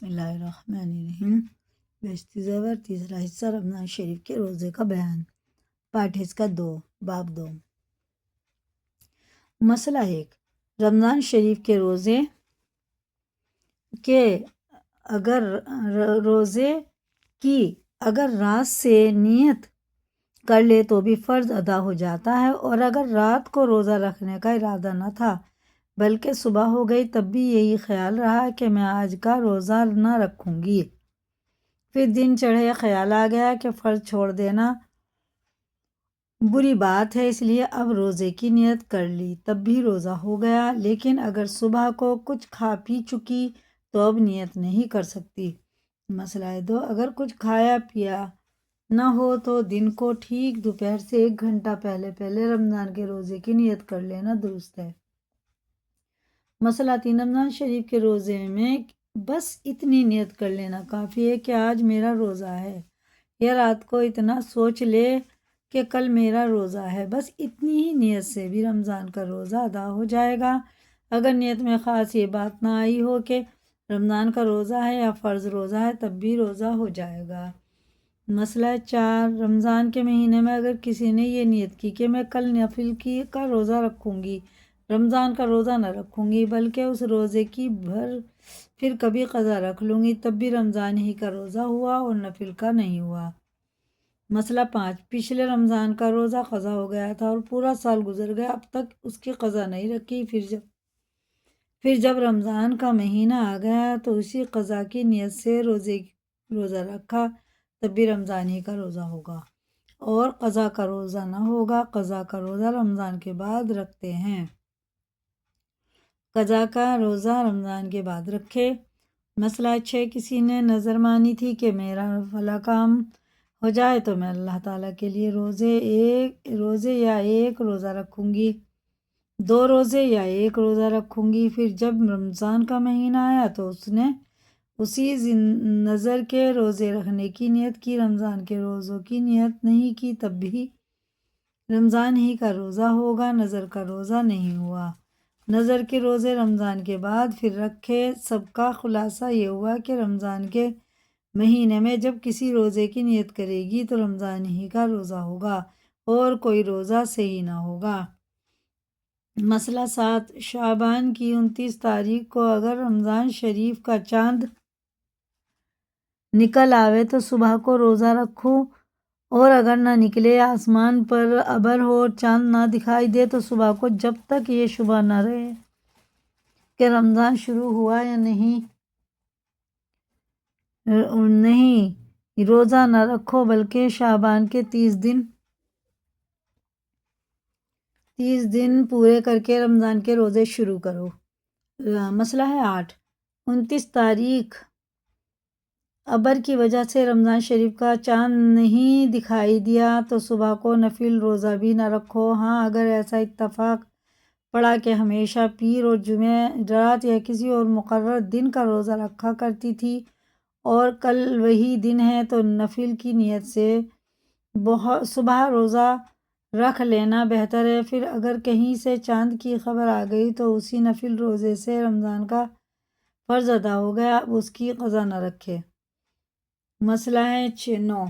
بسم اللہ الرحمن الرحیم۔ بہشتی زیور تیسرا حصہ رمضان شریف کے روزے کا بیان۔ پارٹ اس کا 2 باب 2۔ مسئلہ 1، رمضان شریف کے روزے اگر رات سے نیت کر لے تو بھی فرض ادا ہو جاتا ہے، اور اگر رات کو روزہ رکھنے کا ارادہ نہ تھا بلکہ صبح ہو گئی تب بھی یہی خیال رہا کہ میں آج کا روزہ نہ رکھوں گی، پھر دن چڑھے خیال آ گیا کہ فرض چھوڑ دینا بری بات ہے، اس لیے اب روزے کی نیت کر لی، تب بھی روزہ ہو گیا، لیکن اگر صبح کو کچھ کھا پی چکی تو اب نیت نہیں کر سکتی۔ مسئلہ 2، اگر کچھ کھایا پیا نہ ہو تو دن کو ٹھیک دوپہر سے 1 گھنٹہ پہلے رمضان کے روزے کی نیت کر لینا درست ہے۔ مسئلہ 3، رمضان شریف کے روزے میں بس اتنی نیت کر لینا کافی ہے کہ آج میرا روزہ ہے، یا رات کو اتنا سوچ لے کہ کل میرا روزہ ہے، بس اتنی ہی نیت سے بھی رمضان کا روزہ ادا ہو جائے گا، اگر نیت میں خاص یہ بات نہ آئی ہو کہ رمضان کا روزہ ہے یا فرض روزہ ہے تب بھی روزہ ہو جائے گا۔ مسئلہ 4، رمضان کے مہینے میں اگر کسی نے یہ نیت کی کہ میں کل نفل کا روزہ رکھوں گی، رمضان کا روزہ نہ رکھوں گی بلکہ اس روزے کی پھر کبھی قضا رکھ لوں گی، تب بھی رمضان ہی کا روزہ ہوا اور نفل کا نہیں ہوا۔ مسئلہ 5، پچھلے رمضان کا روزہ قضا ہو گیا تھا اور پورا سال گزر گیا، اب تک اس کی قضا نہیں رکھی، پھر جب رمضان کا مہینہ آ گیا تو اسی قضا کی نیت سے روزہ رکھا، تب بھی رمضان ہی کا روزہ ہوگا اور قضا کا روزہ نہ ہوگا۔ قضا کا روزہ رمضان کے بعد رکھتے ہیں، قضا کا روزہ رمضان کے بعد رکھے۔ مسئلہ 6، کسی نے نظر مانی تھی کہ میرا فلاں کام ہو جائے تو میں اللہ تعالیٰ کے لیے روزے یا 1 روزہ رکھوں گی، 2 روزے یا 1 روزہ رکھوں گی، پھر جب رمضان کا مہینہ آیا تو اس نے اسی نظر کے روزے رکھنے کی نیت کی، رمضان کے روزوں کی نیت نہیں کی، تب بھی رمضان ہی کا روزہ ہوگا، نظر کا روزہ نہیں ہوا۔ نظر کے روزے رمضان کے بعد پھر رکھے۔ سب کا خلاصہ یہ ہوا کہ رمضان کے مہینے میں جب کسی روزے کی نیت کرے گی تو رمضان ہی کا روزہ ہوگا اور کوئی روزہ صحیح نہ ہوگا۔ مسئلہ 7، شعبان کی 29 تاریخ کو اگر رمضان شریف کا چاند نکل آوے تو صبح کو روزہ رکھوں، اور اگر نہ نکلے، آسمان پر ابر ہو اور چاند نہ دکھائی دے تو صبح کو جب تک یہ شبہ نہ رہے کہ رمضان شروع ہوا یا نہیں روزہ نہ رکھو بلکہ شعبان کے 30 دن پورے کر کے رمضان کے روزے شروع کرو۔ مسئلہ ہے 8، 29 تاریخ ابر کی وجہ سے رمضان شریف کا چاند نہیں دکھائی دیا تو صبح کو نفل روزہ بھی نہ رکھو۔ ہاں، اگر ایسا اتفاق پڑا کہ ہمیشہ پیر اور جمعرات یا کسی اور مقرر دن کا روزہ رکھا کرتی تھی اور کل وہی دن ہے تو نفل کی نیت سے صبح روزہ رکھ لینا بہتر ہے، پھر اگر کہیں سے چاند کی خبر آ گئی تو اسی نفل روزے سے رمضان کا فرض ادا ہو گیا، اب اس کی قضا نہ رکھے۔ مسئلہ ہے 9،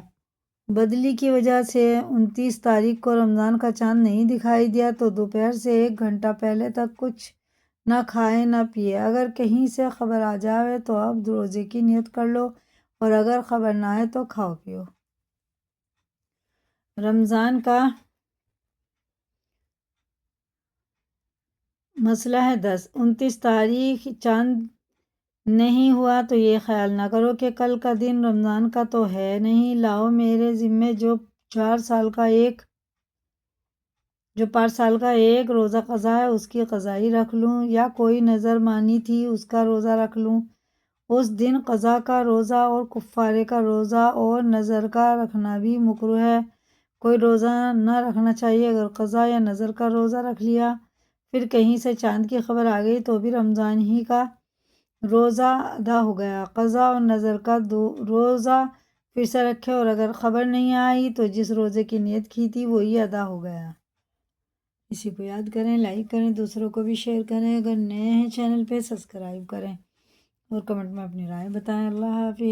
بدلی کی وجہ سے 29 تاریخ کو رمضان کا چاند نہیں دکھائی دیا تو دوپہر سے 1 گھنٹہ پہلے تک کچھ نہ کھائے نہ پیے، اگر کہیں سے خبر آ جائے تو اب روزے کی نیت کر لو، اور اگر خبر نہ آئے تو کھاؤ پیو۔ رمضان کا مسئلہ ہے 10، 29 تاریخ چاند نہیں ہوا تو یہ خیال نہ کرو کہ کل کا دن رمضان کا تو ہے نہیں، لاؤ میرے ذمے جو 4 سال کا ایک روزہ قضا ہے اس کی قضا ہی رکھ لوں، یا کوئی نظر مانی تھی اس کا روزہ رکھ لوں۔ اس دن قضا کا روزہ اور کفارے کا روزہ اور نظر کا رکھنا بھی مکروہ ہے، کوئی روزہ نہ رکھنا چاہیے۔ اگر قضا یا نظر کا روزہ رکھ لیا پھر کہیں سے چاند کی خبر آ گئی تو بھی رمضان ہی کا روزہ ادا ہو گیا، قضا اور نظر کا روزہ پھر سے رکھے، اور اگر خبر نہیں آئی تو جس روزے کی نیت کی تھی وہی ادا ہو گیا۔ اسی کو یاد کریں، لائک کریں، دوسروں کو بھی شیئر کریں، اگر نئے ہیں چینل پہ سبسکرائب کریں۔ اور کمنٹ میں اپنی رائے بتائیں۔ اللہ حافظ۔